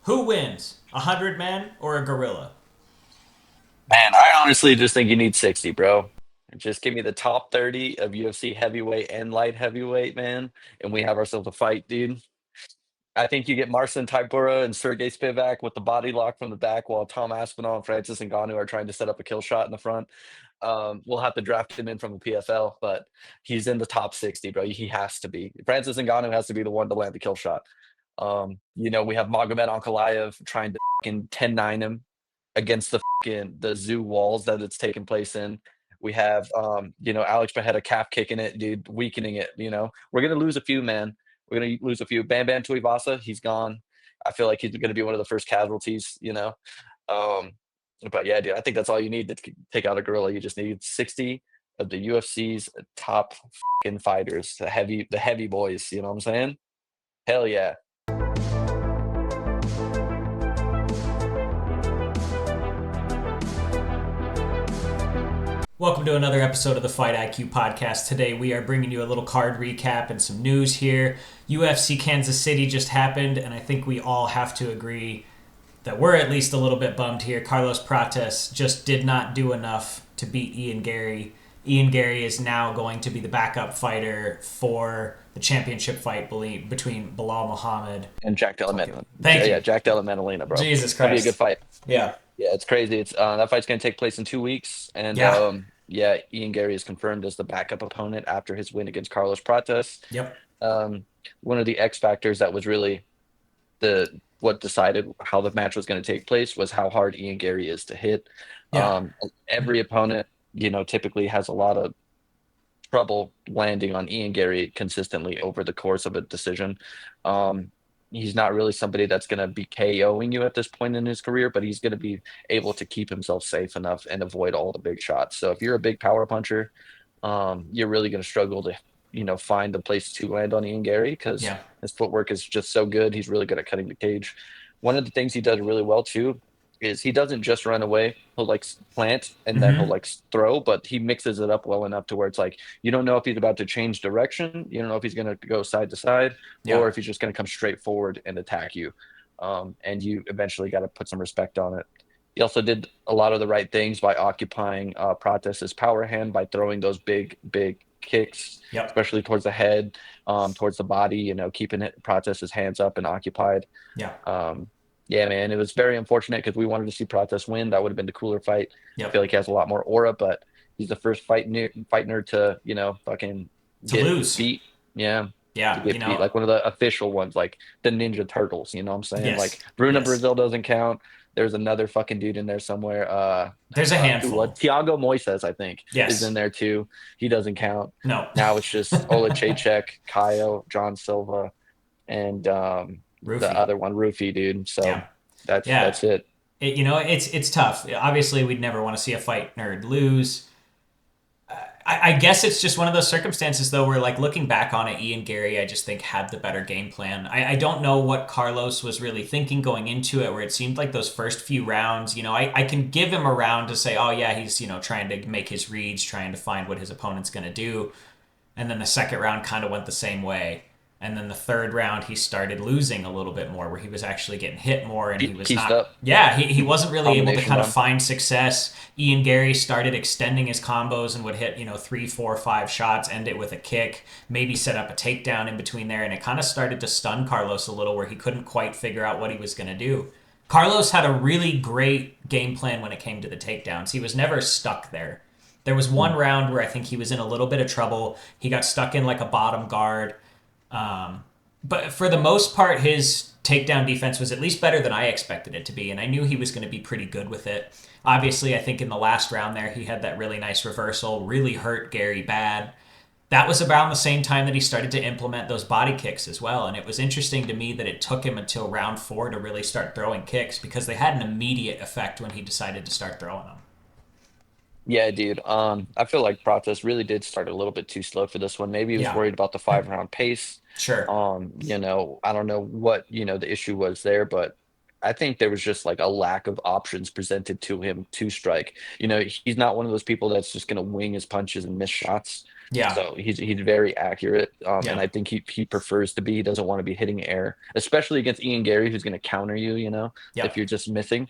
Who wins, a 100 man or a gorilla? Man, I honestly just think you need 60, bro. Just give me the top 30 of UFC heavyweight and light heavyweight, man, and we have ourselves a fight, dude. I think you get Marcin Tybura and Sergey Spivak with the body lock from the back while Tom Aspinall and Francis Ngannou are trying to set up a kill shot in the front. We'll have to draft him in from the PFL, but he's in the top 60, bro. He has to be. Francis Ngannou has to be the one to land the kill shot. We have Magomed Ankalaev trying to fucking 10-9 him against the zoo walls that it's taking place in. We have Alex Pereira calf kicking it, dude, weakening it. We're gonna lose a few, man. We're gonna lose a few. Bam Bam Tuivasa, he's gone. I feel like he's gonna be one of the first casualties. Um, but yeah, dude, I think that's all you need to take out a gorilla. You just need 60 of the UFC's top fucking fighters, the heavy boys. You know what I'm saying? Hell yeah. Welcome to another episode of the Fight IQ podcast. Today we are bringing you a little card recap and some news here. UFC Kansas City just happened, and I think we all have to agree that we're at least a little bit bummed here. Carlos Prates just did not do enough to beat Ian Garry. Ian Garry is now going to be the backup fighter for the championship fight between Bilal Muhammad. And Jack Della Maddalena. Thank Yeah, you. Jack Della Maddalena, bro. Jesus That'd be a good Christ. fight. Yeah. Yeah, it's crazy. It's that fight's gonna take place in 2 weeks, and Yeah. yeah, Ian Garry is confirmed as the backup opponent after his win against Carlos Prates. Yep. Um, One of the X factors that was really the what decided how the match was going to take place was how hard Ian Garry is to hit. Yeah. Every opponent, typically has a lot of trouble landing on Ian Garry consistently over the course of a decision. Um, he's not really somebody that's going to be KOing you at this point in his career, but he's going to be able to keep himself safe enough and avoid all the big shots. So if you're a big power puncher, you're really going to struggle to, find the place to land on Ian Garry because Yeah. his footwork is just so good. He's really good at cutting the cage. One of the things he does really well too is he doesn't just run away. He'll like plant and then he'll Mm-hmm. like throw, but he mixes it up well enough to where it's like you don't know if he's about to change direction. You don't know if he's going to go side to side or Yeah. if he's just going to come straight forward and attack you. And you eventually got to put some respect on it. He also did a lot of the right things by occupying Protes's power hand by throwing those big, big kicks, Yep. especially towards the head, towards the body, keeping Protes's hands up and occupied. Yeah. Um, yeah, man, it was very unfortunate because we wanted to see Prates win. That would have been the cooler fight. I feel Yep. like he has a lot more aura, but he's the first fight nerd to, fucking To get lose. beat. Yeah, to Yeah. get beat, like one of the official ones, like the Ninja Turtles. You know what I'm saying? Yes. Like Bruno Yes. Brazil doesn't count. There's another fucking dude in there somewhere. There's a Who was handful. Thiago Moises, I think, is in Yes. there too. He doesn't count. No. Now it's just Ola Chaychek, Kaio, John Silva, and the Roofie. other one, Rufy, dude. So Yeah. that's Yeah. it. It's tough. Obviously, we'd never want to see a fight nerd lose. I guess it's just one of those circumstances, though, where like looking back on it, Ian Garry, I just think had the better game plan. I don't know what Carlos was really thinking going into it, where it seemed like those first few rounds, I can give him a round to say, oh yeah, he's trying to make his reads, trying to find what his opponent's going to do, and then the second round kind of went the same way. And then the third round, he started losing a little bit more, where he was actually getting hit more, and he was Keysed not. up, Yeah, he wasn't really able to combination kind of down. find success. Ian Garry started extending his combos and would hit, three, four, five shots, end it with a kick, maybe set up a takedown in between there, and it kind of started to stun Carlos a little, where he couldn't quite figure out what he was going to do. Carlos had a really great game plan when it came to the takedowns. He was never stuck there. There was one round where I think he was in a little bit of trouble. He got stuck in like a bottom guard. But for the most part, his takedown defense was at least better than I expected it to be, and I knew he was going to be pretty good with it. Obviously, I think in the last round there, he had that really nice reversal, really hurt Garry bad. That was around the same time that he started to implement those body kicks as well, and it was interesting to me that it took him until round four to really start throwing kicks because they had an immediate effect when he decided to start throwing them. Yeah, dude. I feel like Prates really did start a little bit too slow for this one. Maybe he was Yeah, worried about the 5 round pace. sure. I don't know what, the issue was there, but I think there was just like a lack of options presented to him to strike. You know, he's not one of those people that's just going to wing his punches and miss shots. Yeah. So he's very accurate, and Yeah. I think he prefers to be. He doesn't want to be hitting air, especially against Ian Garry, who's going to counter you. You know, if Yep. you're just missing.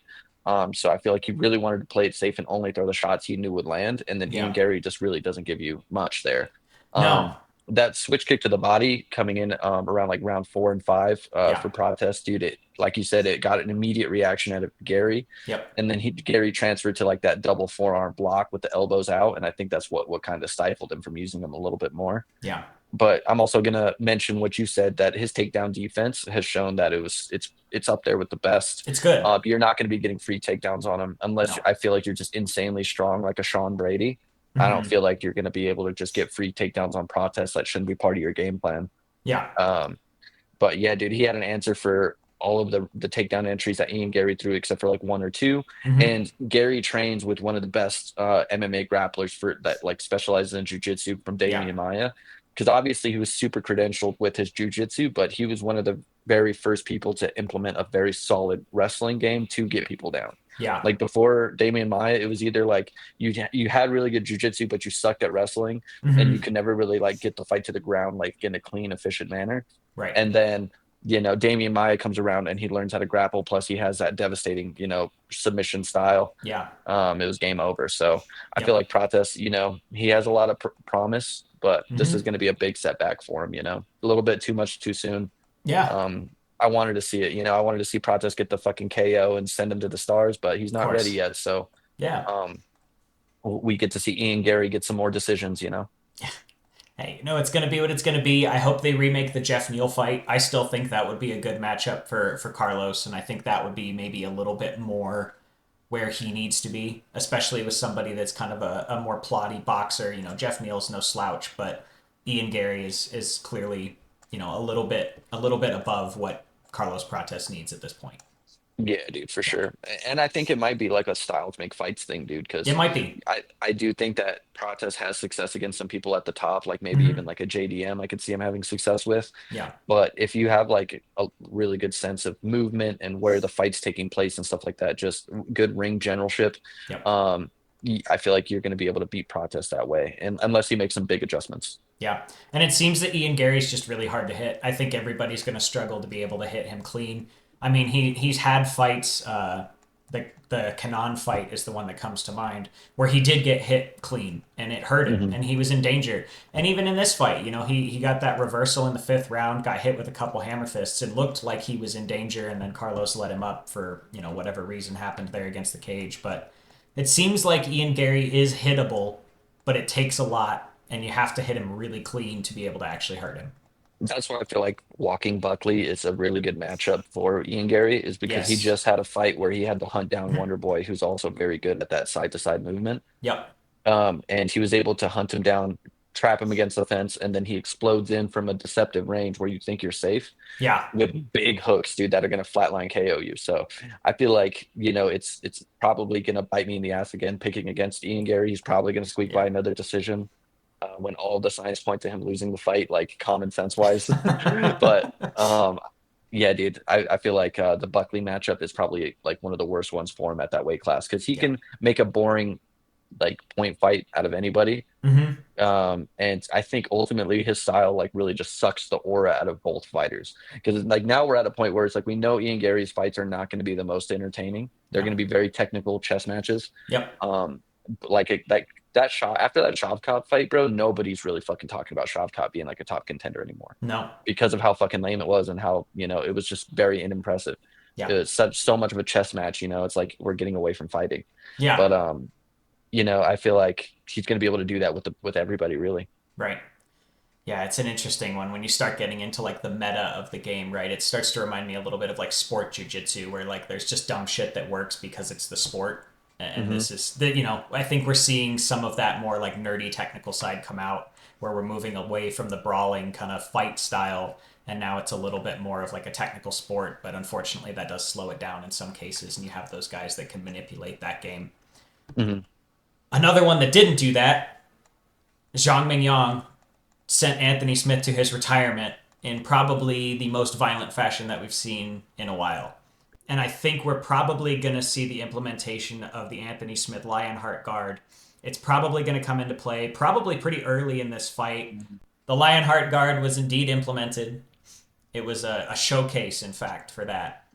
So I feel like he really wanted to play it safe and only throw the shots he knew would land, and then Ian Yeah. Garry just really doesn't give you much there. No. That switch kick to the body coming in around like round 4 and 5 Yeah. for protest, dude. It, like you said, it got an immediate reaction out of Gary, Yep. and then Gary transferred to like that double forearm block with the elbows out, and I think that's what kind of stifled him from using them a little bit more. Yeah. But I'm also gonna mention what you said, that his takedown defense has shown that it's up there with the best. It's good. You're not going to be getting free takedowns on him unless No. I feel like you're just insanely strong, like a Sean Brady. I don't Hmm. feel like you're going to be able to just get free takedowns on protests. That shouldn't be part of your game plan. Yeah. Um, but yeah, dude, he had an answer for all of the takedown entries that Ian Gary threw, except for like one or two. Hmm. And Gary trains with one of the best MMA grapplers for that, like specializes in jujitsu, from Yeah. Damian Maya. Because obviously he was super credentialed with his jujitsu, but he was one of the very first people to implement a very solid wrestling game to get people down. Yeah. Like before Damian Maya, it was either like you had really good jujitsu, but you sucked at wrestling, and you Hmm. could never really like get the fight to the ground like in a clean, efficient manner. Right. And then, Damian Maya comes around and he learns how to grapple. Plus, he has that devastating, submission style. Yeah. It was game over. So I feel Yep. like Prates, he has a lot of promise, but this is Hmm. going to be a big setback for him. A little bit too much too soon. Yeah. Um, I wanted to see it. I wanted to see Prates get the fucking KO and send him to the stars, but he's Of not ready course. yet. So Yeah. um, we get to see Ian Gary get some more decisions. Hey, it's going to be what it's going to be. I hope they remake the Jeff Neal fight. I still think that would be a good matchup for Carlos, and I think that would be maybe a little bit more where he needs to be, especially with somebody that's kind of a more plotty boxer. Jeff Neal's no slouch, but Ian Gary is clearly a little bit above what Carlos Prates needs at this point. Yeah, dude, for Yeah, sure. And I think it might be like a style to make fights thing, dude, it because might be. I do think that Prates has success against some people at the top, like maybe even Hmm. like a JDM, I could see him having success with. Yeah, But if you have like a really good sense of movement and where the fight's taking place and stuff like that, just good ring generalship, yep, um, I feel like you're going to be able to beat Prates that way, and unless you make some big adjustments. yeah. And it seems that Ian Gary's just really hard to hit. I think everybody's going to struggle to be able to hit him clean. I mean, he's had fights. The Kanan fight is the one that comes to mind, where he did get hit clean and it hurt him Hmm. and he was in danger. And even in this fight, he got that reversal in the fifth round, got hit with a couple hammer fists, and looked like he was in danger. And then Carlos let him up for whatever reason happened there against the cage. But it seems like Ian Gary is hittable, but it takes a lot, and you have to hit him really clean to be able to actually hurt him. That's why I feel like walking Buckley is a really good matchup for Ian Gary, is because he Yes. just had a fight where he had to hunt down Wonder Boy, who's also very good at that side to side movement. Yep. And he was able to hunt him down, trap him against the fence, and then he explodes in from a deceptive range where you think you're safe Yeah. with big hooks, dude, that are going to flatline KO you. So I feel like, it's probably going to bite me in the ass again, picking against Ian Gary. He's probably going to squeak by Yeah. another decision when all the signs point to him losing the fight, like common sense wise. But yeah, dude, I feel like the Buckley matchup is probably like one of the worst ones for him at that weight class, because he Yeah. can make a boring like point fight out of anybody. Hmm. And I think ultimately his style like really just sucks the aura out of both fighters, because like now we're at a point where it's like we know Ian Gary's fights are not going to be the most entertaining. They're No. going to be very technical chess matches. Yep. Um, like that shot after that Shavkat fight, bro, nobody's really fucking talking about Shavkat being like a top contender anymore No. because of how fucking lame it was and how it was just very unimpressive. It Yeah. was so much of a chess match. It's like we're getting away from fighting. Yeah. But I feel like he's going to be able to do that with everybody, really. Right. Yeah, it's an interesting one when you start getting into like the meta of the game, right? It starts to remind me a little bit of like sport jujitsu, where like there's just dumb shit that works because it's the sport. And Hmm. this is I think we're seeing some of that more like nerdy technical side come out, where we're moving away from the brawling kind of fight style, and now it's a little bit more of like a technical sport. But unfortunately, that does slow it down in some cases, and you have those guys that can manipulate that game. Hmm. Another one that didn't do that, Zhang Mingyang, sent Anthony Smith to his retirement in probably the most violent fashion that we've seen in a while. And I think we're probably going to see the implementation of the Anthony Smith Lionheart guard. It's probably going to come into play probably pretty early in this fight. The Lionheart guard was indeed implemented. It was a showcase, in fact, for that.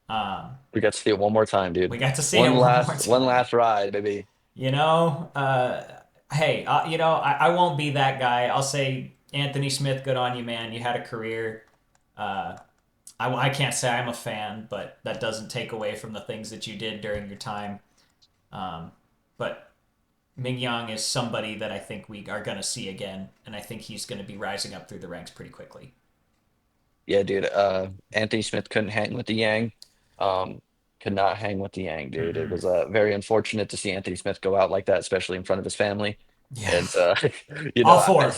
Um, We got to see it one more time, dude. we got to see it one more One time. last ride, baby. You know, hey, I won't be that guy. I'll say, Anthony Smith, good on you, man. You had a career. Uh, I can't say I'm a fan, but that doesn't take away from the things that you did during your time. But Mingyang is somebody that I think we are going to see again, and I think he's going to be rising up through the ranks pretty quickly. Yeah, dude. Anthony Smith couldn't hang with the Yang. Um, could not hang with the Yang, dude. It Mm-mm. was very unfortunate to see Anthony Smith go out like that, especially in front of his family. Yeah, And you all know, four.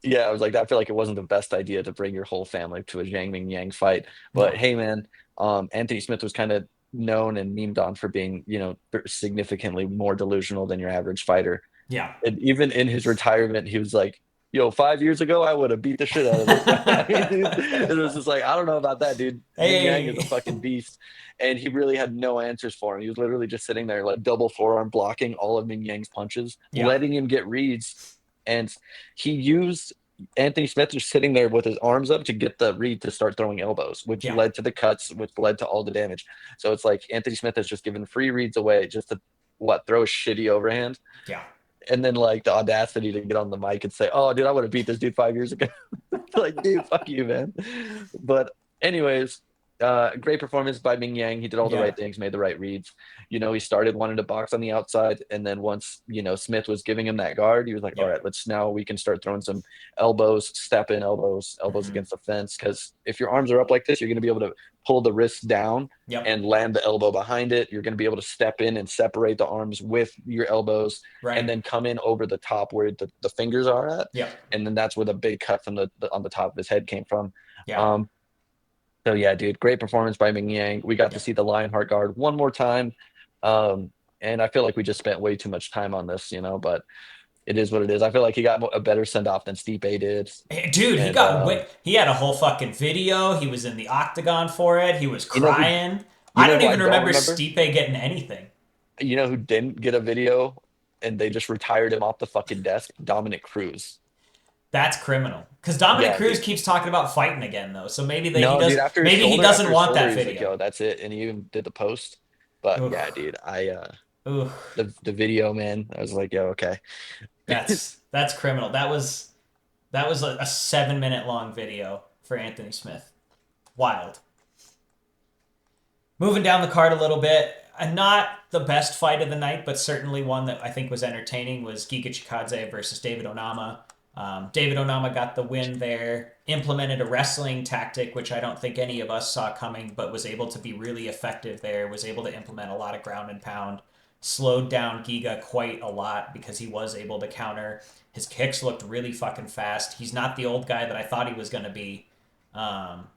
yeah, I was like, I feel like it wasn't the best idea to bring your whole family to a Zhang Mingyang fight. But No. hey, man, Anthony Smith was kind of known and memed on for being, significantly more delusional than your average fighter. Yeah. And even in his retirement, he was like, "Yo, 5 years ago, I would have beat the shit out of this guy." I mean, dude, it was just like, I don't know about that, dude. Ming Yang is a Hey. fucking beast, and he really had no answers for him. He was literally just sitting there, like double forearm blocking all of Ming Yang's punches, Yeah. letting him get reads, and he used Anthony Smith just sitting there with his arms up to get the read to start throwing elbows, which Yeah. led to the cuts, which led to all the damage. So it's like Anthony Smith has just given free reads away just to throw a shitty overhand, Yeah. and then like the audacity to get on the mic and say, "Oh, dude, I would have beat this dude 5 years ago." Like, dude, fuck you, man. But anyways, great performance by Ming Yang. He did all the Yeah. right things, made the right reads. He started wanting to box on the outside, and then once Smith was giving him that guard, he was like, "All Yep. right, let's now we can start throwing some elbows, step in elbows, elbows Mm-hmm. against the fence. Because if your arms are up like this, you're going to be able to pull the wrist down Yep. and land the elbow behind it. You're going to be able to step in and separate the arms with your elbows, and Right. then come in over the top where the fingers are at, Yep. and then that's where the big cut from the on the top of his head came from. Yeah. Um, so yeah, dude, great performance by Ming Yang. We got to Yep. see the Lionheart guard one more time, and I feel like we just spent way too much time on this, but it is what it is. I feel like he got a better send off than Stipe did, Hey, dude, and he had a whole fucking video. He was in the octagon for it. He was you know who crying. you I know don't who I even don't remember remember. Stipe getting anything. You know who didn't get a video, and they just retired him off the fucking desk? Dominic Cruz. That's criminal. Because Dominic Yeah, Cruz dude. keeps talking about fighting again, though. So No, dude, after his maybe he shoulder, doesn't after his want shoulder, that he's like, video. "Yo, that's it," and he even did the post. But yeah, Oof. dude, I Oof. the video, man, I was like, "Yo, okay." That's criminal. That was a 7 minute long video for Anthony Smith. Wild. Moving down the card a little bit, not the best fight of the night, but certainly one that I think was entertaining was Giga Chikadze versus David Onama. David Onama got the win there, implemented a wrestling tactic, which I don't think any of us saw coming, but was able to be really effective there, was able to implement a lot of ground and pound, slowed down Giga quite a lot because he was able to counter. His kicks looked really fucking fast. He's not the old guy that I thought he was going to be. Um,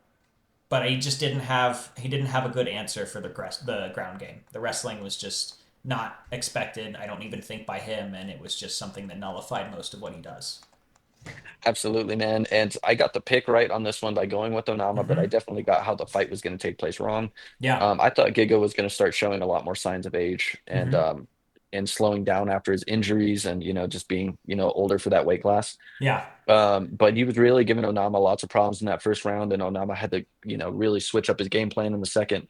but he didn't have a good answer for the ground game. The wrestling was just not expected. I don't even think by him, and it was just something that nullified most of what he does. Absolutely, man. And I got the pick right on this one by going with Onama, but I Mm-hmm. definitely got how the fight was going to take place wrong. Yeah. I thought Giga was going to start showing a lot more signs of age Mm-hmm. and slowing down after his injuries and just being older for that weight class. Yeah. But he was really giving Onama lots of problems in that first round, and Onama had to really switch up his game plan in the second,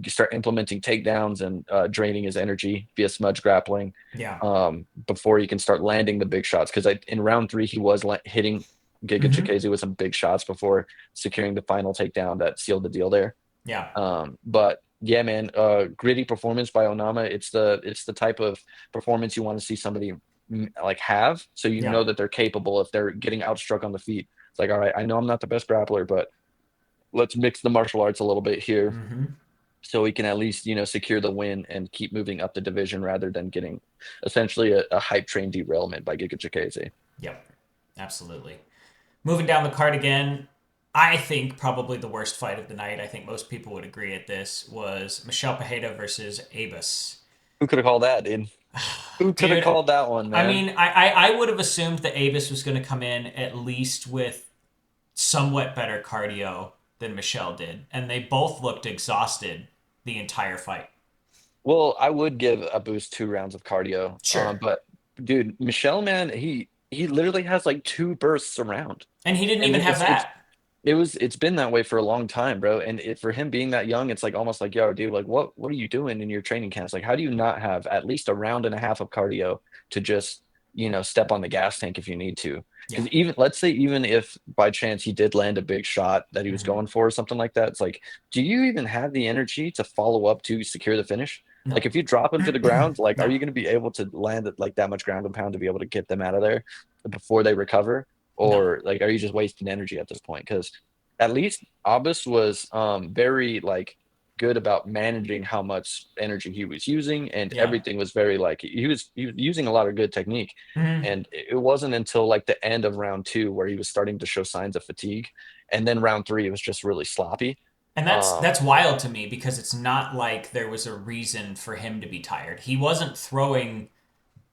start implementing takedowns and draining his energy via smudge grappling Yeah. before he can start landing the big shots. Because in round three, he was hitting Giga Mm-hmm. Chikadze with some big shots before securing the final takedown that sealed the deal there. Yeah. But yeah, man, gritty performance by Onama. It's the type of performance you want to see somebody like have, so Yeah. that they're capable if they're getting outstruck on the feet. It's like, all right, I know I'm not the best grappler, but let's mix the martial arts a little bit here Mm-hmm. so we can at least secure the win and keep moving up the division rather than getting essentially a hype train derailment by Giga Chikadze. Yep. Absolutely. Moving down the card again, I think probably the worst fight of the night. I think most people would agree at this was Michelle Pajeda versus Abus. Who could have called that, dude? Who could have Dude, called that one, I man? mean, I would have assumed that Avis was going to come in at least with somewhat better cardio than Michelle did, and they both looked exhausted the entire fight. Well, I would give a boost 2 rounds of cardio. Sure. But dude, Michelle, man, he literally has like 2 bursts around. And he didn't And even then have that. it's been that way for a long time, bro. And for him being that young, it's like almost like, yo, dude, like what are you doing in your training camps? Like, how do you not have at least a round and a half of cardio to just, step on the gas tank if you need to? Yeah. Because even let's say even if by chance he did land a big shot that he was Hmm. going for or something like that, it's like, do you even have the energy to follow up to secure the finish? No. Like if you drop him to the ground, like are No. you going to be able to land it like that much ground and pound to be able to get them out of there before they recover? No. Or like are you just wasting energy at this point? Because at least Abbas was very like good about managing how much energy he was using, and Yeah. everything was very like he was using a lot of good technique. Hmm. And it wasn't until like the end of round two where he was starting to show signs of fatigue, and then round three it was just really sloppy. And that's Um, wild to me because it's not like there was a reason for him to be tired. He wasn't throwing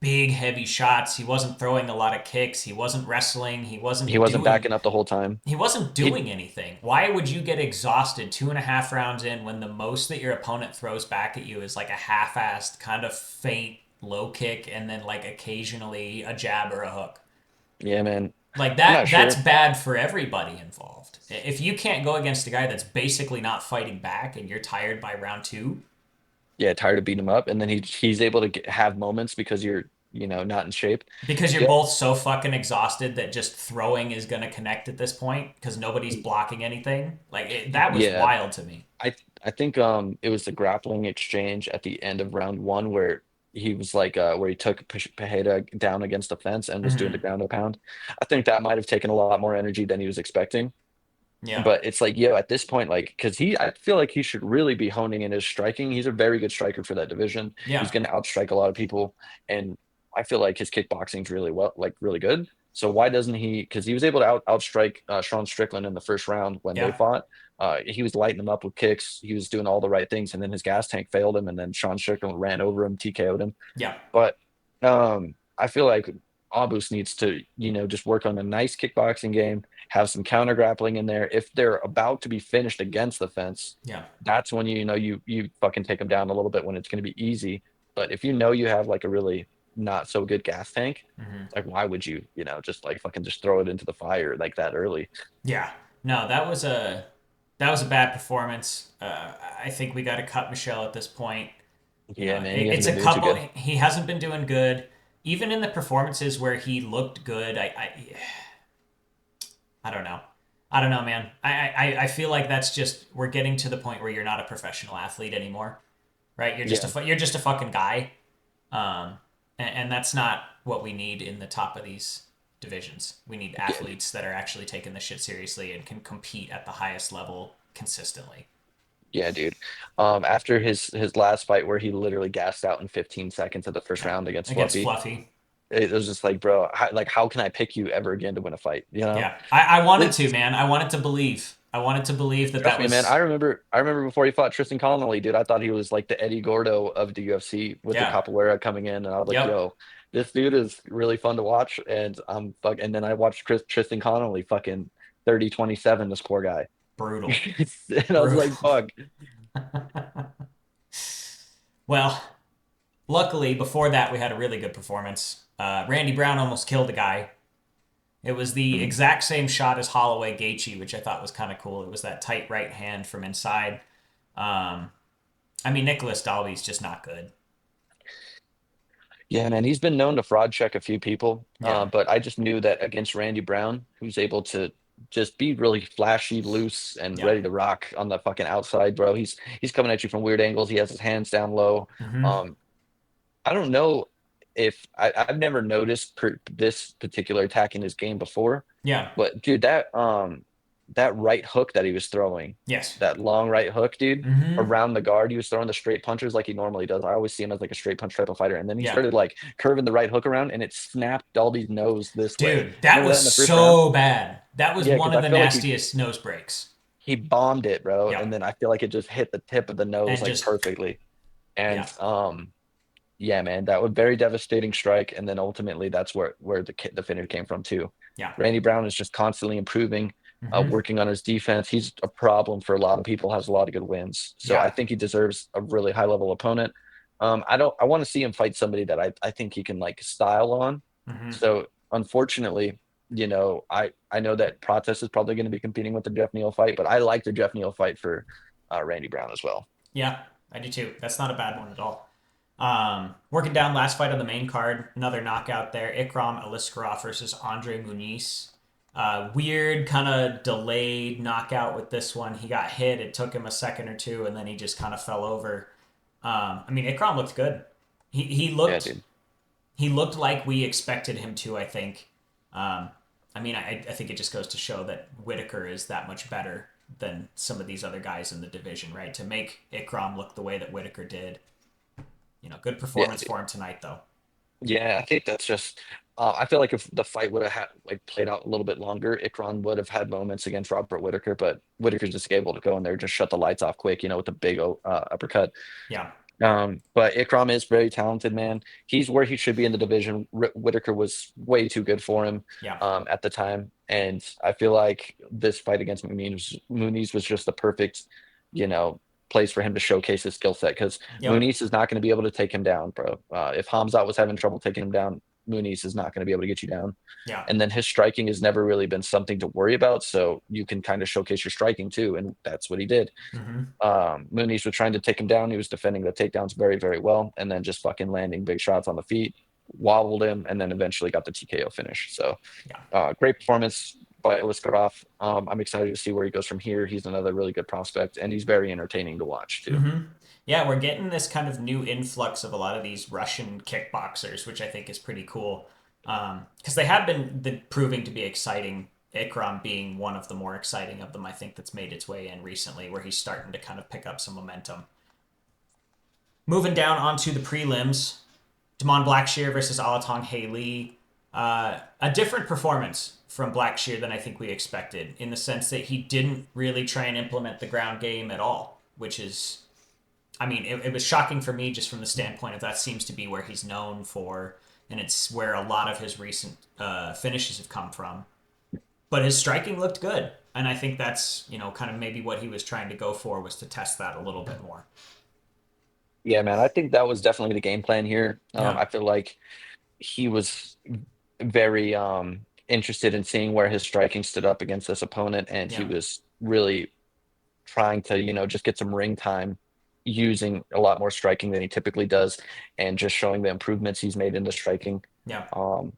big heavy shots. He wasn't throwing a lot of kicks. He wasn't wrestling. he wasn't backing up the whole time. He wasn't He doing anything. Why would you get exhausted 2.5 rounds in when the most that your opponent throws back at you is like a half-assed kind of faint low kick and then like occasionally a jab or a hook? Yeah, man. Like I'm not that's sure. bad for everybody involved. If you can't go against a guy that's basically not fighting back and you're tired by round two, Yeah, tired of beating him up, and then he's able to have moments because you're not in shape. because you're Yeah, both so fucking exhausted that just throwing is going to connect at this point because nobody's blocking anything. That was yeah. wild to me. I think it was the grappling exchange at the end of round one where he was like where he took Pereira down against the fence and was doing the Hmm. ground and pound. I think that might have taken a lot more energy than he was expecting. Yeah. But it's like, yo, at this point, like, because I feel like he should really be honing in his striking. He's a very good striker for that division. He's Yeah. going to outstrike a lot of people, and I feel like his kickboxing's really well, like really good. So why doesn't he? Because he was able to outstrike Sean Strickland in the first round when they Yeah. fought. He was lighting him up with kicks. He was doing all the right things, and then his gas tank failed him, and then Sean Strickland ran over him, TKO'd him. Yeah. But I feel like Abus needs to, just work on a nice kickboxing game, have some counter grappling in there. If they're about to be finished against the fence, Yeah. that's when you fucking take them down a little bit when it's going to be easy. But if you know you have like a really not so good gas tank, Hmm. like why would you, just like fucking just throw it into the fire like that early? Yeah. No, that was a bad performance. I think we got to cut Michelle at this point. Yeah, man, he hasn't It's been a doing too couple. good. He hasn't been doing good. Even in the performances where he looked good, I don't know. I don't know, man. I feel like that's just we're getting to the point where you're not a professional athlete anymore, right? Yeah, You're just a fucking guy, and that's not what we need in the top of these divisions. We need yeah, athletes that are actually taking this shit seriously and can compete at the highest level consistently. yeah, dude. After his last fight where he literally gassed out in 15 seconds of the first Yeah, round against against Fluffy. Fluffy. It was just like, bro, how can I pick you ever again to win a fight? Yeah, I wanted This, to, man. I wanted to believe. I wanted to believe that trust that me, man. was. I remember before he fought Tristan Connolly, dude. I thought he was like the Eddie Gordo of the UFC with the Yeah. capoeira coming in, and I was like, Yep. yo, this dude is really fun to watch. And and then I watched Tristan Connolly fucking 30-27, this poor guy. Brutal. And I was Brutal. like, fuck. Well, luckily, before that, we had a really good performance. Randy Brown almost killed a guy. It was the Mhm. exact same shot as Holloway Gaethje, which I thought was kind of cool. It was that tight right hand from inside. Um, I mean, Nicholas Dalby's just not good. Yeah, man, he's been known to fraud check a few people, Yeah. but I just knew that against Randy Brown, who's able to just be really flashy, loose, and Yeah. ready to rock on the fucking outside, bro. He's coming at you from weird angles. He has his hands down low. Hmm. Um, I don't know if I've never noticed this particular attack in his game before, Yeah. but dude, that right hook that he was throwing, Yes. that long right hook, dude, Hmm. around the guard, he was throwing the straight punches like he normally does. I always see him as like a straight punch type of fighter, and then he Yeah. started like curving the right hook around, and it snapped Dalby's nose this way. Dude, that Remember was that in the first round? so bad. That was Yeah, one because of I the feel like nastiest nose breaks. he bombed it, bro, Yep. and then I feel like it just hit the tip of the nose And like just, perfectly, and yeah. yeah, man, that was very devastating strike, and then ultimately that's where the finish came from too. Yeah. Randy Brown is just constantly improving. Mm-hmm. working on his defense. He's a problem for a lot of people, has a lot of good wins. So I Yeah. think he deserves a really high level opponent. I want to see him fight somebody that I think he can like style on. Mm-hmm. So unfortunately, I know that Protest is probably going to be competing with the Jeff Neal fight, but I like the Jeff Neal fight for Randy Brown as well. Yeah, I do too. That's not a bad one at all. Working down last fight on the main card, another knockout there. Ikram Aliskerov versus Andre Muniz. Weird kind of delayed knockout with this one. He got hit. It took him a second or two, and then he just kind of fell over. I mean, Ikram looked good. He Yeah, looked dude. he looked like we expected him to. I think. Um, I mean, I think it just goes to show that Whitaker is that much better than some of these other guys in the division, right? To make Ikram look the way that Whitaker did. Good Yeah, performance dude. for him tonight, though. Yeah, I think that's just. I feel like if the fight would have like played out a little bit longer, Ikran would have had moments against Robert Whitaker, but Whitaker's just able to go in there, just shut the lights off quick, with a big uppercut. Yeah. But Ikram is very talented, man. He's where he should be in the division. Whitaker was way too good for him Yeah. at the time, and I feel like this fight against Muniz was just the perfect, you know, place for him to showcase his skill set because Yep. Muniz is not going to be able to take him down, bro. If Hamzat was having trouble taking him down, Muniz is not going to be able to get you down. Yeah. And then his striking has never really been something to worry about, so you can kind of showcase your striking too, and that's what he did. Mm-hmm. Mooney's was trying to take him down. He was defending the takedowns very, very well, and then just fucking landing big shots on the feet, wobbled him, and then eventually got the TKO finish. So, Yeah. great performance by Iliskarov. I'm excited to see where he goes from here. He's another really good prospect, and he's very entertaining to watch too. Mm-hmm. Yeah, we're getting this kind of new influx of a lot of these Russian kickboxers, which I think is pretty cool. Because they have been proving to be exciting. Ikram being one of the more exciting of them, I think that's made its way in recently, where he's starting to kind of pick up some momentum. Moving down onto the prelims, Damon Blackshear versus Alatong Haley. A different performance from Blackshear than I think we expected, in the sense that he didn't really try and implement the ground game at all, which is, I mean, it was shocking for me just from the standpoint of that seems to be where he's known for, and it's where a lot of his recent finishes have come from. But his striking looked good, and I think that's kind of maybe what he was trying to go for, was to test that a little bit more. Yeah, man, I think that was definitely the game plan here. Yeah, I feel like he was very interested in seeing where his striking stood up against this opponent, and he yeah, was really trying to, just get some ring time using a lot more striking than he typically does and just showing the improvements he's made in the striking. yeah, Um,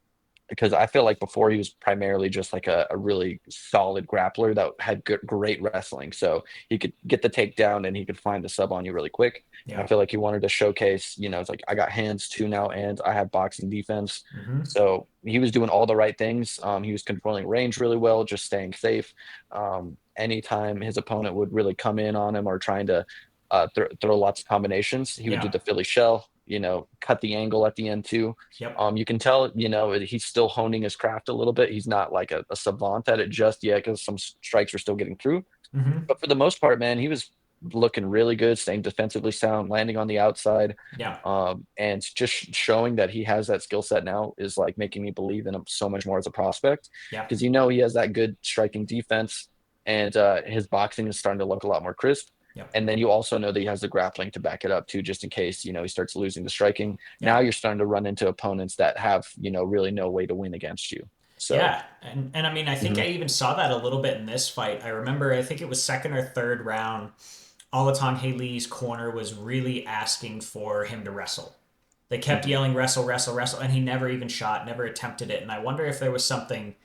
because I feel like before he was primarily just like a really solid grappler that had great wrestling. So he could get the takedown and he could find the sub on you really quick. And I yeah. feel like he wanted to showcase, it's like I got hands too now and I have boxing defense. Mm-hmm. So he was doing all the right things. He was controlling range really well, just staying safe. Anytime his opponent would really come in on him or trying to throw lots of combinations, he would do Yeah, the Philly shell, cut the angle at the end too. yep, You can tell, he's still honing his craft a little bit. He's not like a savant at it just yet because some strikes are still getting through. mm-hmm. But for the most part, man, he was looking really good, staying defensively sound, landing on the outside, Yeah, and just showing that he has that skill set now is like making me believe in him so much more as a prospect yeah, because he has that good striking defense, and his boxing is starting to look a lot more crisp. yep, And then you also know that he has the grappling to back it up too, just in case he starts losing the striking. yeah. Now you're starting to run into opponents that have really no way to win against you. So Yeah, and I mean, I think I mhm, even saw that a little bit in this fight. I remember, I think it was second or third round. Olaton Haley's corner was really asking for him to wrestle. They kept mhm. yelling wrestle, wrestle, wrestle, and he never even shot, never attempted it. And I wonder if there was something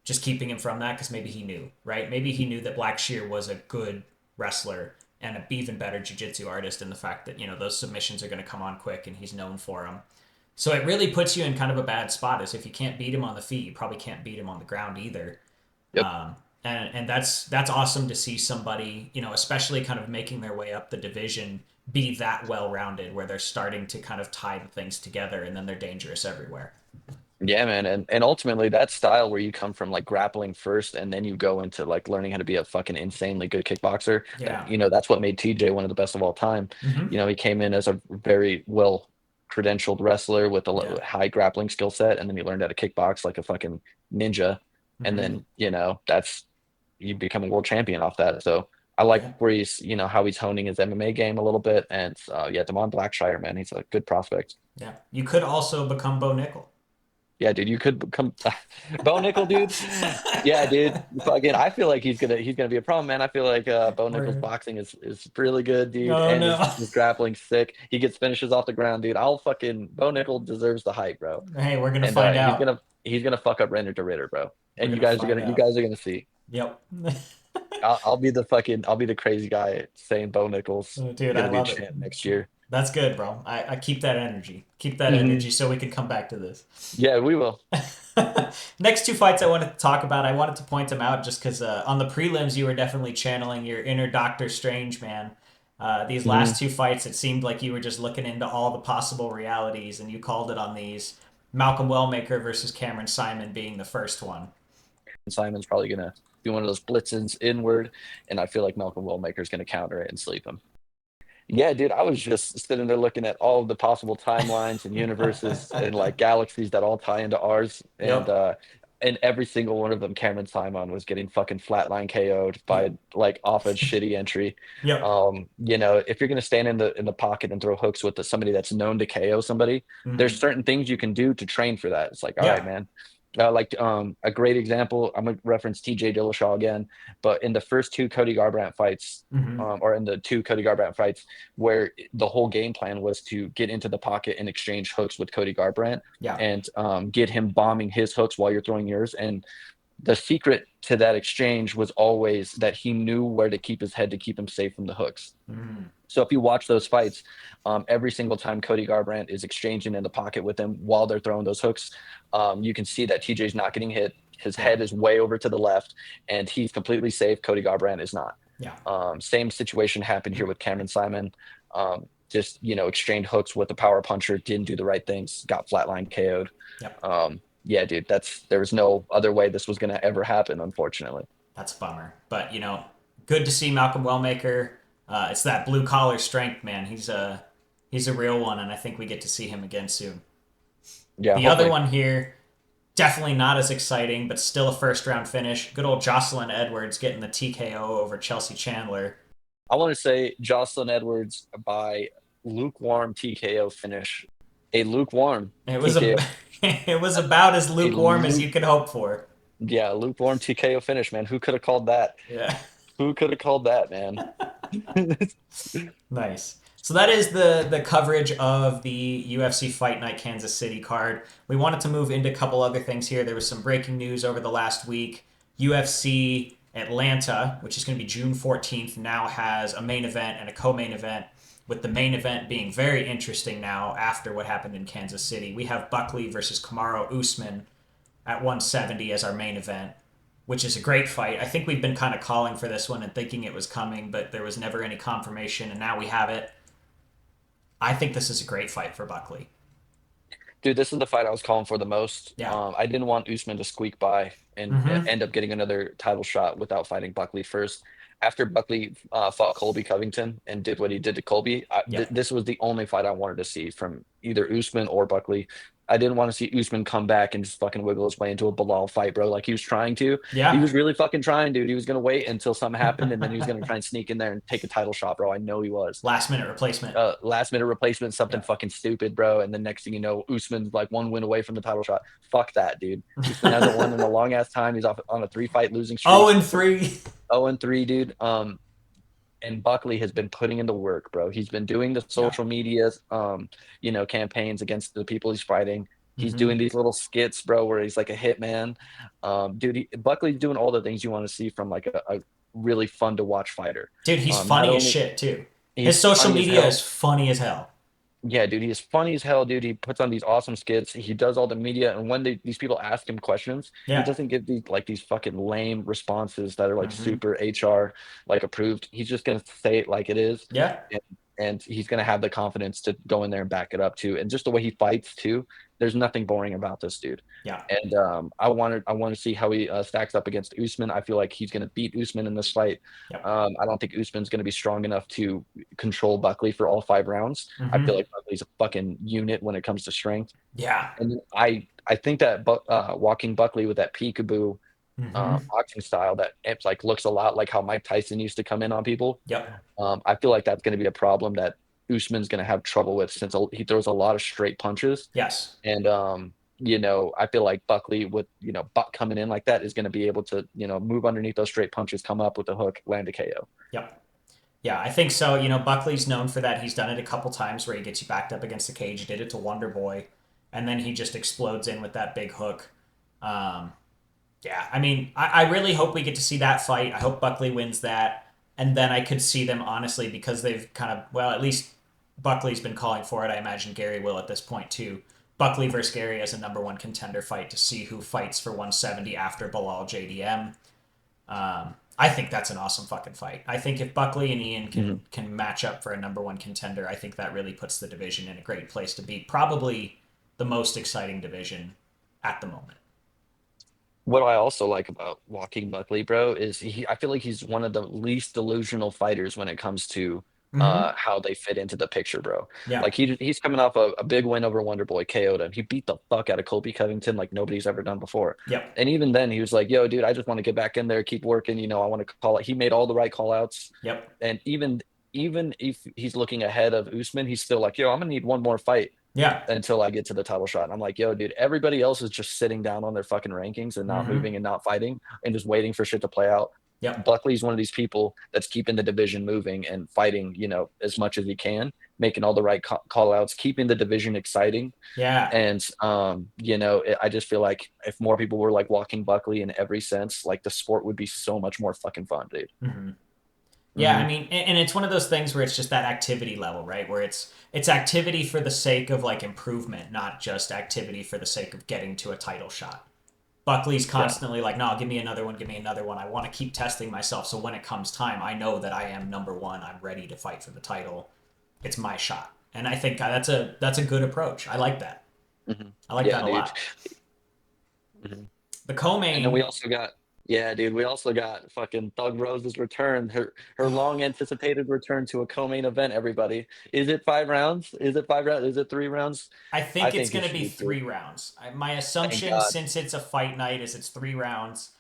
just keeping him from that, because maybe he knew, right? Maybe he knew that Blackshear was a good wrestler and a even better jiu-jitsu artist, and the fact that those submissions are going to come on quick, and he's known for them. So it really puts you in kind of a bad spot. As if you can't beat him on the feet, you probably can't beat him on the ground either. Yep. And that's awesome to see somebody, especially kind of making their way up the division, be that well rounded, where they're starting to kind of tie the things together, and then they're dangerous everywhere. Yeah, man. And ultimately that style where you come from like grappling first and then you go into like learning how to be a fucking insanely good kickboxer. Yeah. That's what made TJ one of the best of all time. Mm-hmm. He came in as a very well credentialed wrestler with a Yeah. high grappling skill set, and then he learned how to kickbox like a fucking ninja. And Mm-hmm. then, that's you become a world champion off that. So I like Yeah. where he's, how he's honing his MMA game a little bit. And yeah, Damon Blackshire, man, he's a good prospect. Yeah. You could also become Bo Nickel. Yeah, dude, you could become Bo Nickel, dude. Yeah, dude. Again, I feel like he's gonna be a problem, man. I feel like Bo Nickel's Or boxing is really good, dude, oh and no. his grappling sick. He gets finishes off the ground, dude. I'll fucking Bo Nickel deserves the hype, bro. Hey, we're gonna And find he's out. gonna fuck up Render to Ritter, bro. We're And gonna find you out. guys are gonna see. Yep. I'll be the crazy guy saying Bo Nichols Oh, dude, I gonna be a love it. champ next year. That's good, bro. I keep that energy. Keep that Hmm. energy so we can come back to this. Yeah, we will. Next two fights I wanted to talk about, I wanted to point them out just because on the prelims you were definitely channeling your inner Doctor Strange, man. These Hmm. last two fights, it seemed like you were just looking into all the possible realities, and you called it on these. Malcolm Wellmaker versus Cameron Saaimon being the first one. Simon's probably gonna do one of those blitzes inward, and I feel like Malcolm Wellmaker's gonna counter it and sleep him. Yeah, dude, I was just sitting there looking at all of the possible timelines and universes and like galaxies that all tie into ours, Yep. and every single one of them, Cameron Saaimon was getting fucking flatline KO'd by Yep. like off a shitty entry. Yep. If you're gonna stand in the pocket and throw hooks with somebody that's known to KO somebody, there's Hmm. certain things you can do to train for that. It's like, all right, Yeah. man. A great example, I'm gonna reference TJ Dillashaw again, but in the first two Cody Garbrandt fights, Hmm. or in the two Cody Garbrandt fights, where the whole game plan was to get into the pocket and exchange hooks with Cody Garbrandt Yeah. and get him bombing his hooks while you're throwing yours. And the secret to that exchange was always that he knew where to keep his head to keep him safe from the hooks. Hmm. So if you watch those fights, every single time Cody Garbrandt is exchanging in the pocket with him while they're throwing those hooks, you can see that TJ's not getting hit. His Yeah. head is way over to the left, and he's completely safe. Cody Garbrandt is not. Yeah. Same situation happened here with Cameron Saaimon. Just exchanged hooks with the power puncher, didn't do the right things, got flatline KO'd. Yep. Yeah, dude, there was no other way this was gonna ever happen, unfortunately. That's a bummer. But good to see Malcolm Wellmaker. It's that blue collar strength, man. He's a real one, and I think we get to see him again soon. Yeah, The other hopefully. one here, definitely not as exciting, but still a first round finish. Good old Jocelyn Edwards getting the TKO over Chelsea Chandler. I want to say Jocelyn Edwards by lukewarm TKO finish. A lukewarm It was a TKO. it was about as A lukewarm as luke, you could hope for. yeah, lukewarm TKO finish, man. Who could have called that? Yeah. Who could have called that, man? Nice. So that is the coverage of the UFC Fight Night Kansas City card. We wanted to move into a couple other things here. There was some breaking news over the last week. UFC Atlanta, which is going to be June 14th, now has a main event and a co-main event, with the main event being very interesting now after what happened in Kansas City. We have Buckley versus Kamaru Usman at 170 as our main event, which is a great fight. I think we've been kind of calling for this one and thinking it was coming, but there was never any confirmation, and now we have it. I think this is a great fight for Buckley. Dude, this is the fight I was calling for the most. Yeah. I didn't want Usman to squeak by and Mm-hmm. end up getting another title shot without fighting Buckley first. After Buckley fought Colby Covington and did what he did to Colby, Yep. this was the only fight I wanted to see from either Usman or Buckley. I didn't want to see Usman come back and just fucking wiggle his way into a Bilal fight, bro. Like he was trying to. He Yeah. was really fucking trying, dude. He was gonna wait until something happened and then he was gonna try and sneak in there and take a title shot, bro. I know he was. Last minute replacement. Last minute replacement, something Yeah. fucking stupid, bro. And the next thing you know, Usman's like one win away from the title shot. Fuck that, dude. Usman hasn't won in a long ass time. He's off on a 3 fight losing Oh, streak. and 3. 0-3, dude. And Buckley has been putting in the work, bro. He's been doing the Yeah. social media, campaigns against the people he's fighting. He's Mm-hmm. doing these little skits, bro, where he's like a hitman. Dude, Buckley's doing all the things you want to see from like a really fun to watch fighter. Dude, he's Not funny as only shit too. His he's social funny as media hell. is funny as hell. Yeah, dude, he is funny as hell, dude. He puts on these awesome skits. He does all the media, and when these people ask him questions, he Yeah. doesn't give these fucking lame responses that are like Mm-hmm. super HR like approved. He's just gonna say it like it is, Yeah. and, and he's gonna have the confidence to go in there and back it up too. And just the way he fights too, there's nothing boring about this dude. Yeah. And I want to see how he stacks up against Usman. I feel like he's gonna beat Usman in this fight. Yep. I don't think Usman's gonna be strong enough to control Buckley for all 5 rounds. I feel Mm-hmm. like Buckley's a fucking unit when it comes to strength. Yeah. And I think that Joaquin Buckley with that peekaboo Mm-hmm. boxing style that it's like looks a lot like how Mike Tyson used to come in on people. Yep. I feel like that's going to be a problem that Usman's going to have trouble with since he throws a lot of straight punches. Yes. And I feel like Buckley with Buck coming in like that is going to be able to move underneath those straight punches, come up with a hook, land a KO. Yep. Yeah, I think so. Buckley's known for that. He's done it a couple times where he gets you backed up against the cage. He did it to Wonder Boy, and then he just explodes in with that big hook. Um, yeah, I mean, I really hope we get to see that fight. I hope Buckley wins that, and then I could see them honestly because they've kind of at least Buckley's been calling for it. I imagine Gary will at this point too. Buckley versus Gary as a number one contender fight to see who fights for 170 after Bilal JDM. I think that's an awesome fucking fight. I think if Buckley and Ian Mm-hmm. can match up for a number one contender, I think that really puts the division in a great place to be. Probably the most exciting division at the moment. What I also like about Joaquin Buckley, bro, is I feel like he's one of the least delusional fighters when it comes to Mm-hmm. how they fit into the picture, bro. Yeah. Like he's coming off a big win over Wonder Boy, KO'd him. He beat the fuck out of Colby Covington like nobody's ever done before. Yep. And even then he was like, yo, dude, I just want to get back in there, keep working, I want to call it. He made all the right call outs. Yep. And even if he's looking ahead of Usman, he's still like, yo, I'm gonna need one more fight Yeah. until I get to the title shot. And I'm like, yo, dude, everybody else is just sitting down on their fucking rankings and not Mm-hmm. moving and not fighting and just waiting for shit to play out. Yep. Buckley's one of these people that's keeping the division moving and fighting, as much as he can, making all the right call outs, keeping the division exciting. Yeah. And, I just feel like if more people were like walking Buckley in every sense, like the sport would be so much more fucking fun, dude. Mm-hmm. Yeah, I Hmm. mean, and it's one of those things where it's just that activity level, right? Where it's activity for the sake of like improvement, not just activity for the sake of getting to a title shot. Buckley's Yeah. constantly like, no, give me another one, give me another one. I want to keep testing myself. So when it comes time, I know that I am number one. I'm ready to fight for the title. It's my shot. And I think that's a good approach. I like that. Hmm. I like Yeah, that a dude. lot. Mhm. The And then we co-main, also got, yeah, dude, we also got fucking Thug Rose's return, her long anticipated return to a co-main event, everybody. Is it 5 rounds? Is it 5 rounds? Is it 3 rounds? I I think it's think it going to should be be two. 3 rounds. My Thank assumption, God. since it's a fight night, is it's 3 rounds.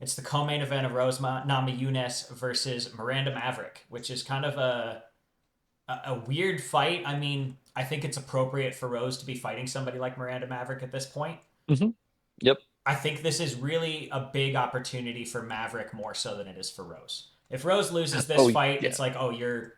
It's the co-main event of Rose Namajunes versus Miranda Maverick, which is kind of a weird fight. I mean, I think it's appropriate for Rose to be fighting somebody like Miranda Maverick at this point. Hmm. Yep. I think this is really a big opportunity for Maverick more so than it is for Rose. If Rose loses this Oh, fight, yeah. it's like, oh, you're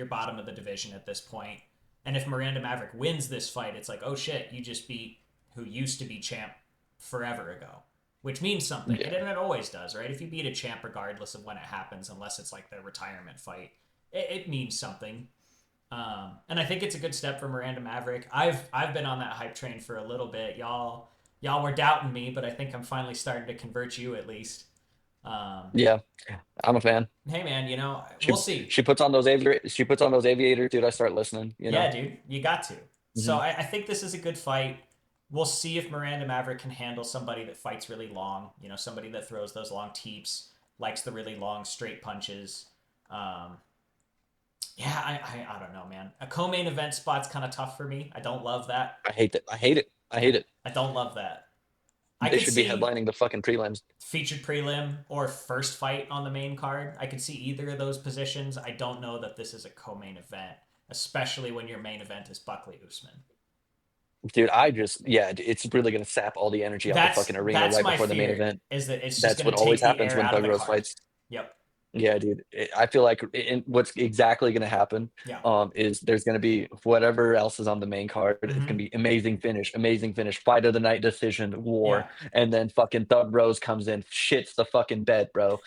bottom of the division at this point. And if Miranda Maverick wins this fight, it's like, oh shit, you just beat who used to be champ forever ago, which means something. Yeah. It always does, right? If you beat a champ, regardless of when it happens, unless it's like the retirement fight, it means something. And I think it's a good step for Miranda Maverick. I've been on that hype train for a little bit. Y'all were doubting me, but I think I'm finally starting to convert you at least. Um, Yeah. I'm a fan. hey man, we'll She see. she puts on those aviators, dude. I start listening. Yeah, dude, you got to. So Hmm. I think this is a good fight. We'll see if Miranda Maverick can handle somebody that fights really long. Somebody that throws those long teeps, likes the really long straight punches. Um, yeah, I don't know, man. A co-main event spot's kind of tough for me. I don't love that. I hate that. I hate it. I Yeah, hate it. I don't love that. I They could should be see headlining the fucking prelims. featured prelim or first fight on the main card. I could see either of those positions. I don't know that this is a co-main event, especially when your main event is Buckley Usman. Dude, yeah, it's really gonna sap all the energy out the That's fucking arena that's right my before the main fear event. is that it's just That's going what to always take the happens air when out of Thug the Rose card. fights. Yep. Yeah, dude. I feel like what's exactly going to happen Yeah. is there's going to be whatever else is on the main card. It's going Mm-hmm. to be amazing finish, fight of the night decision, war, Yeah. and then fucking Thug Rose comes in, shits the fucking bed, bro,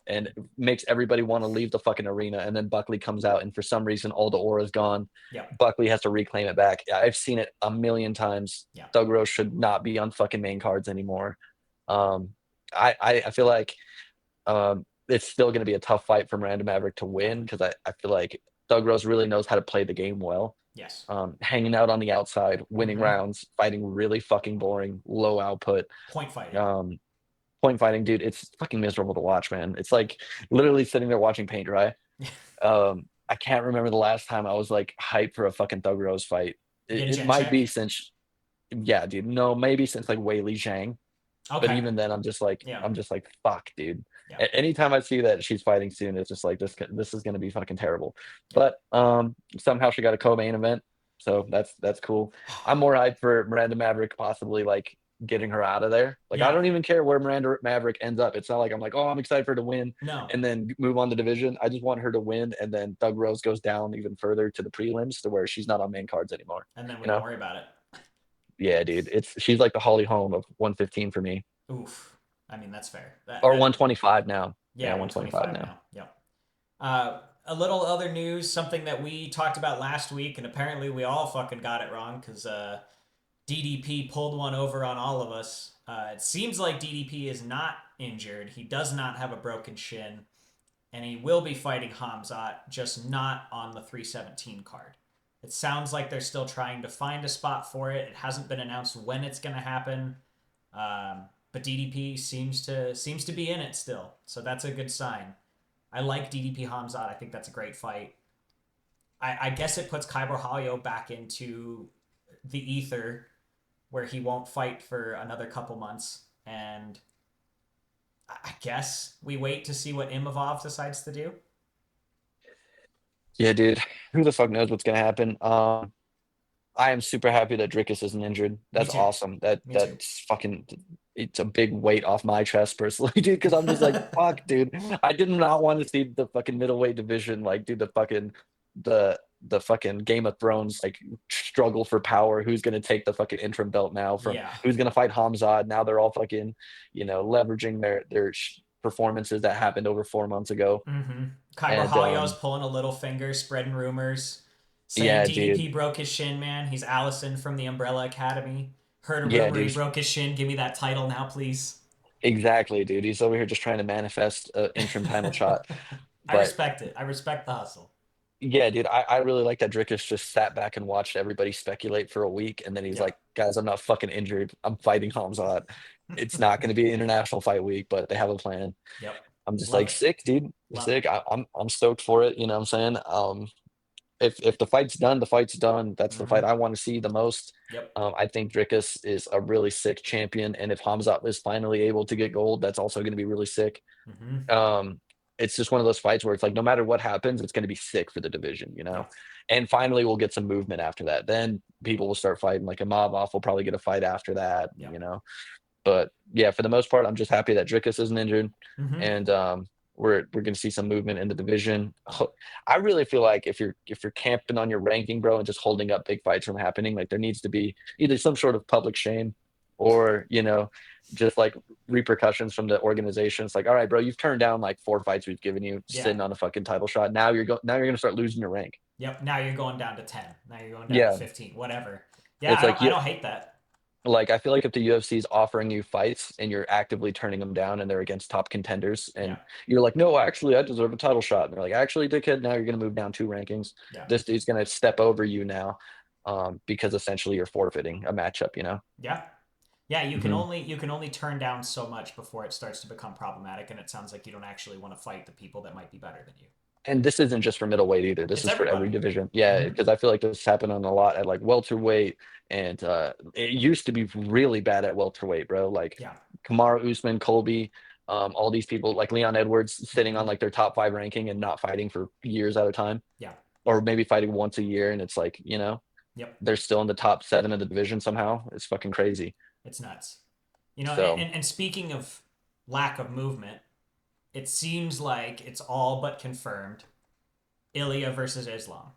and makes everybody want to leave the fucking arena. And then Buckley comes out, and for some reason, all the aura's gone. Yep. Buckley has to reclaim it back. I've seen it a million times. Yeah. Thug Rose should not be on fucking main cards anymore. Um, I feel like it's still going to be a tough fight for Miranda Maverick to Yeah. win because I feel like Doug Rose really knows how to play the game well. Yes. Hanging out on the outside, winning Mm-hmm. rounds, fighting really fucking boring, low output. Point fighting. Um, Point fighting, dude, it's fucking miserable to watch, man. It's like literally sitting there watching paint dry. I can't remember the last time I was like hyped for a fucking Thug Rose fight. It might Yinchek. be since, yeah, dude, no, maybe since like Wei Li Zhang. But Okay. even then, Yeah. I'm just like, fuck, dude. Yeah. Anytime I see that she's fighting soon, it's just like this is gonna be fucking terrible. Yeah. But somehow she got a co-main event, so that's cool. I'm more hyped for Miranda Maverick possibly like getting her out of there. Like I Yeah. don't even care where Miranda Maverick ends up. It's not like I'm like, oh, I'm excited for her to win No. and then move on the division. I just want her to win, and then Thug Rose goes down even further to the prelims to where she's not on main cards anymore. And then we You don't know? worry about it. Yeah, dude. She's like the Holly Holm of 115 for me. Oof. I mean, that's fair. Or 125 now. Yeah, Yeah, 125 125 now. now. Yep. A little other news, something that we talked about last week, and apparently we all fucking got it wrong because DDP pulled one over on all of us. It seems like DDP is not injured. He does not have a broken shin, and he will be fighting Hamzat, just not on the 317 card. It sounds like they're still trying to find a spot for it. It hasn't been announced when it's going to happen, but DDP seems to be in it still, so that's a good sign. I like DDP Hamzat. I think that's a great fight. I guess it puts Kyber Halio back into the ether where he won't fight for another couple months. And I guess we wait to see what Imavov decides to do. Yeah, dude. Who the fuck knows what's gonna happen? I am super happy that Drickus isn't injured. Me That's too. awesome. That Me too. that's fucking it's a big weight off my chest personally, dude, because I'm just like, fuck, dude. I did not want to see the fucking middleweight division like do the fucking Game of Thrones like struggle for power. Who's gonna take the fucking interim belt now from Yeah. who's gonna fight Hamzad? Now they're all fucking, leveraging their performances that happened over 4 months ago. Mm-hmm. Kyber And Halio's pulling a little finger, spreading rumors, saying yeah, dude. DDP broke his shin, man. He's Allison from the Umbrella Academy. Heard a Yeah, rumor he dude. broke his shin. Give me that title now, please. Exactly, dude. He's over here just trying to manifest an interim title shot. I But respect it. I respect the hustle. yeah, dude, I really like that Drickus just sat back and watched everybody speculate for a week, and then he's Yep. like, "Guys, I'm not fucking injured. I'm fighting Hamzat. It's not going to be an international fight week, but they have a plan." Yep. I'm just Love like, it. sick, dude. Love it. Sick. I'm stoked for it. You know what I'm saying? If the fight's done, the fight's done. That's the Mm-hmm. fight I want to see the most. Yep. I think Drickus is a really sick champion, and if Hamzat is finally able to get gold, that's also going to be really sick. Mm-hmm. Um, it's just one of those fights where it's like no matter what happens, it's going to be sick for the division, you know. Yep. And finally, we'll get some movement after that. Then people will start fighting. Like a mob off will probably get a fight after that, Yep. you know. But yeah, for the most part, I'm just happy that Drickus isn't injured, Mm-hmm. and we're going to see some movement in the division. I really feel like if you're camping on your ranking, bro, and just holding up big fights from happening, like there needs to be either some sort of public shame, or just like repercussions from the organization. It's like, all right, bro, you've turned down like 4 fights we've given you, Yeah. sitting on a fucking title shot. Now you're gonna start losing your rank. Yep. Now you're going down to 10. Now you're going down to Yeah, 15. Whatever. Yeah, it's like I you don't hate that. like I feel like if the UFC is offering you fights and you're actively turning them down and they're against top contenders Yeah. and you're like, no, actually, I deserve a title shot. And they're like, actually, dickhead, now you're gonna move down 2 rankings. Yeah. This dude's gonna step over you now, because essentially you're forfeiting a matchup. Yeah. Yeah, Mhm. you can only turn down so much before it starts to become problematic, and it sounds like you don't actually want to fight the people that might be better than you. And this isn't just for middleweight either. This It's is for every everybody. division. Yeah, Mm-hmm. because I feel like this happened on a lot at like welterweight, and it used to be really bad at welterweight, bro. Like Yeah. Kamaru, Usman, Colby, all these people like Leon Edwards sitting Mm-hmm. on like their top 5 ranking and not fighting for years at a time, Yeah. or maybe fighting once a year, and it's like Yep. they're still in the top 7 of the division somehow. It's fucking crazy. It's nuts. You know, So and speaking of lack of movement, it seems like it's all but confirmed Ilya versus Islam.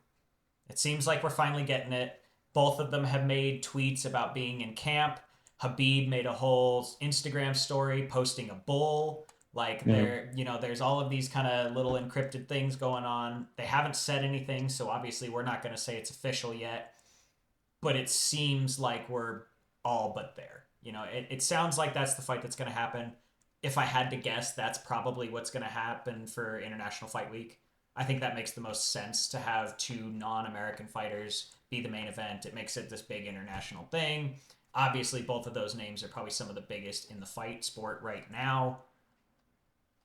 It seems like we're finally getting it. Both of them have made tweets about being in camp. Habib made a whole Instagram story posting a bull. Like mhm. there's all of these kind of little encrypted things going on. They haven't said anything, so obviously we're not going to say it's official yet. But it seems like we're all but there. It sounds like that's the fight that's going to happen. If I had to guess, that's probably what's going to happen for International Fight Week. I think that makes the most sense to have two non-American fighters be the main event. It makes it this big international thing. Obviously, both of those names are probably some of the biggest in the fight sport right now.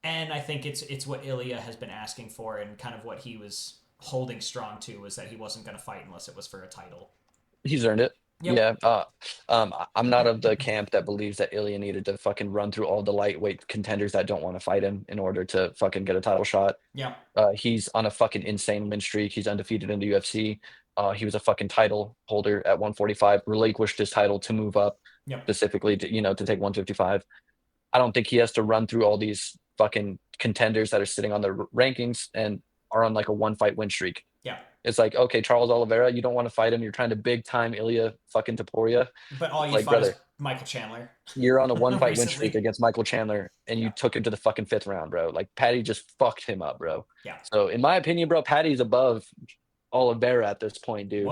And I think it's what Ilya has been asking for, and kind of what he was holding strong to was that he wasn't going to fight unless it was for a title. He's earned it. Yep. Yeah, I'm not of the camp that believes that Ilya needed to fucking run through all the lightweight contenders that don't want to fight him in order to fucking get a title shot. Yep. He's on a fucking insane win streak. He's undefeated in the UFC. He was a fucking title holder at 145, relinquished his title to move up Yep. specifically to, to take 155. I don't think he has to run through all these fucking contenders that are sitting on the rankings and are on like a one fight win streak. Yeah. It's like, okay, Charles Oliveira, you don't want to fight him. You're trying to big time Ilya fucking Taporia. But all It's you like, fought is brother, Michael Chandler you're on a one fight win streak recently. against Michael Chandler and you Yeah. took him to the fucking fifth round, bro. Like Patty just fucked him up, bro. Yeah. So in my opinion, bro, Patty's above Oliveira at this point, dude. He's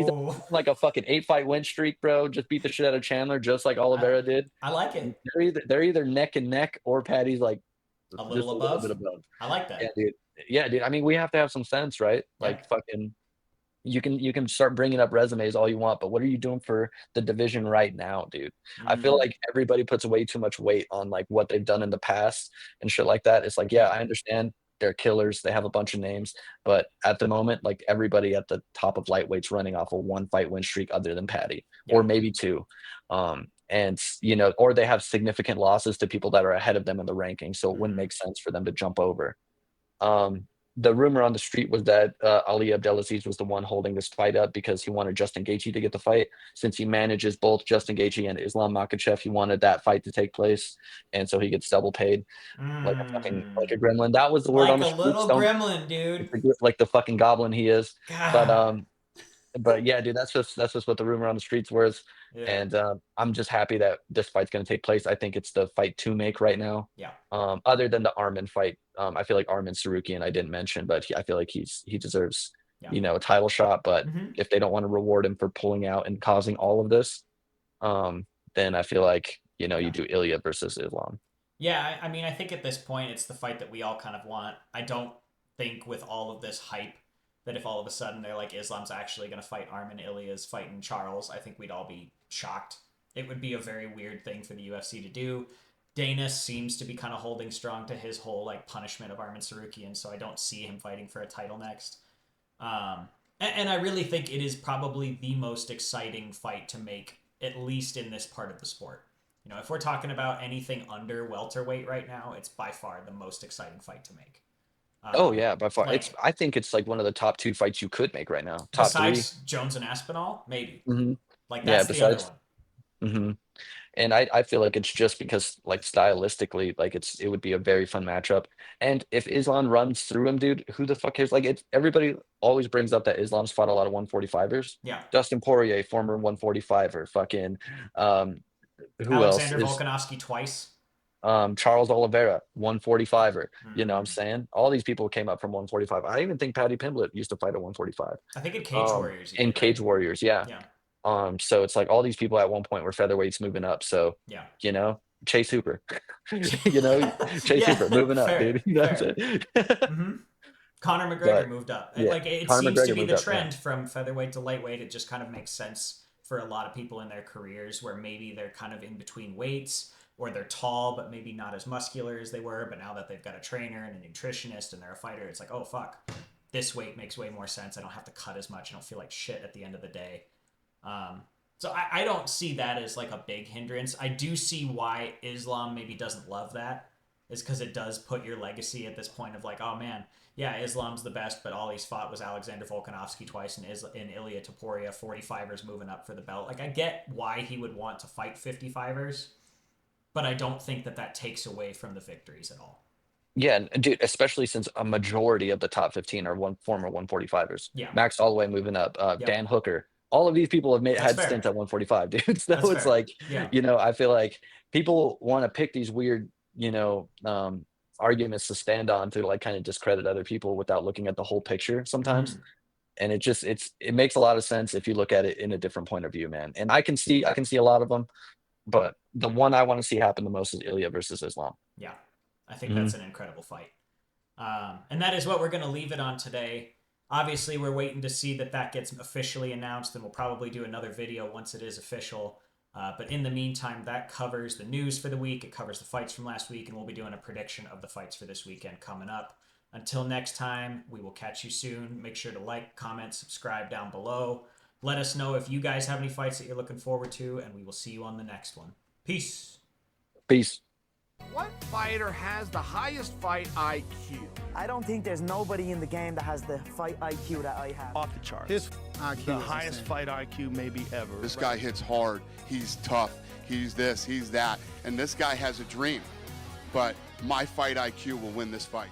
Whoa. on like a fucking 8 fight win streak, bro. Just beat the shit out of Chandler, just like I Oliveira did. I like it. They're either neck and neck or Patty's like A little just a little above. bit above. I like Yeah, that. dude. Yeah, dude. I mean, we have to have some sense, right? Yeah. Like fucking you can start bringing up resumes all you want, but what are you doing for the division right now, dude? I feel Mm. like everybody puts way too much weight on like what they've done in the past and shit like that. It's like, yeah, Yeah. I understand they're killers, they have a bunch of names, but at the moment, like everybody at the top of lightweights running off a one fight win streak other than Patty, Yeah. or maybe two. And or they have significant losses to people that are ahead of them in the rankings, so it wouldn't Mm. make sense for them to jump over. Um, the rumor on the street was that Ali Abdelaziz was the one holding this fight up because he wanted Justin Gaethje to get the fight. Since he manages both Justin Gaethje and Islam Makhachev, he wanted that fight to take place, and so he gets double paid like a fucking like a Mm. gremlin. That was the word on Like the a streets. little Don't gremlin, dude. like the fucking goblin he is. But God. yeah, dude, that's just what the rumor on the streets was, Yeah. and I'm just happy that this fight's going to take place. I think it's the fight to make right now. Yeah. Other than the Armin fight, I feel like Armin Sarukian I didn't mention, but I feel like he deserves Yeah. a title shot. But Hmm. if they don't want to reward him for pulling out and causing all of this, then I feel like you Yeah. do Ilya versus Islam. Yeah. I mean, I think at this point, it's the fight that we all kind of want. I don't think with all of this hype that if all of a sudden they're like Islam's actually going to fight Armin, Ilya's fighting Charles, I think we'd all be shocked. It would be a very weird thing for the UFC to do. Dana seems to be kind of holding strong to his whole like punishment of Armin Sarukian, so I don't see him fighting for a title next. And I really think it is probably the most exciting fight to make, at least in this part of the sport. If we're talking about anything under welterweight right now, it's by far the most exciting fight to make. Oh Um, yeah, by far. like I think it's like one of the top two fights you could make right now. Top three. besides Jones and Aspinall, maybe. Hmm. Like Yeah, that's the other besides. one. Hmm. And I feel like it's just because like stylistically, like it would be a very fun matchup. And if Islam runs through him, dude, who the fuck cares? Like it's everybody always brings up that Islam's fought a lot of 145ers. Yeah. Dustin Poirier, former 145er, fucking um who else Alexander is Volkanovski twice. Charles Oliveira, 145er. You know what I'm Mm. saying? All these people came up from 145. I even think Paddy Pimblett used to fight at 145. I think in Cage Warriors he In did, right? Cage Warriors, yeah. Yeah. So it's like all these people at one point were featherweights moving up. So, Yeah. Chase Hooper, you know, Chase Yeah. Hooper moving up, Fair. dude. You know what Fair. I'm saying? Hmm. Conor McGregor But moved up. yeah, Like it Conor seems to McGregor be moved the up. Yeah. trend from featherweight to lightweight. It just kind of makes sense for a lot of people in their careers where maybe they're kind of in between weights or they're tall but maybe not as muscular as they were. But now that they've got a trainer and a nutritionist and they're a fighter, it's like, oh fuck, this weight makes way more sense. I don't have to cut as much. I don't feel like shit at the end of the day. So I don't see that as like a big hindrance. I do see why Islam maybe doesn't love that, is because it does put your legacy at this point of like, oh man, yeah, Islam's the best, but all he's fought was Alexander Volkanovski twice and Ilya Taporia, 45ers moving up for the belt. Like I get why he would want to fight 55ers, but I don't think that that takes away from the victories at all. Yeah, and dude, especially since a majority of the top 15 are one former 145ers. Yeah. Max Holloway moving up, Yep. Dan Hooker. All of these people have That's had stints fair. at 145, dude. So That's it's fair. like, Yeah. I feel like people want to pick these weird, arguments to stand on to like kind of discredit other people without looking at the whole picture sometimes. Hmm. And it makes a lot of sense if you look at it in a different point of view, man. And I can see a lot of them, but the one I want to see happen the most is Ilya versus Islam. Yeah. I think Hmm. that's an incredible fight. And that is what we're going to leave it on today. Obviously, we're waiting to see that gets officially announced, and we'll probably do another video once it is official. But in the meantime, that covers the news for the week. It covers the fights from last week, and we'll be doing a prediction of the fights for this weekend coming up. Until next time, we will catch you soon. Make sure to like, comment, subscribe down below. Let us know if you guys have any fights that you're looking forward to, and we will see you on the next one. Peace. Peace. What fighter has the highest fight IQ? I don't think there's nobody in the game that has the fight IQ that I have. Off the charts. His IQ the is highest insane. fight IQ maybe ever. This guy hits hard. He's tough. He's this, he's that. And this guy has a dream. But my fight IQ will win this fight.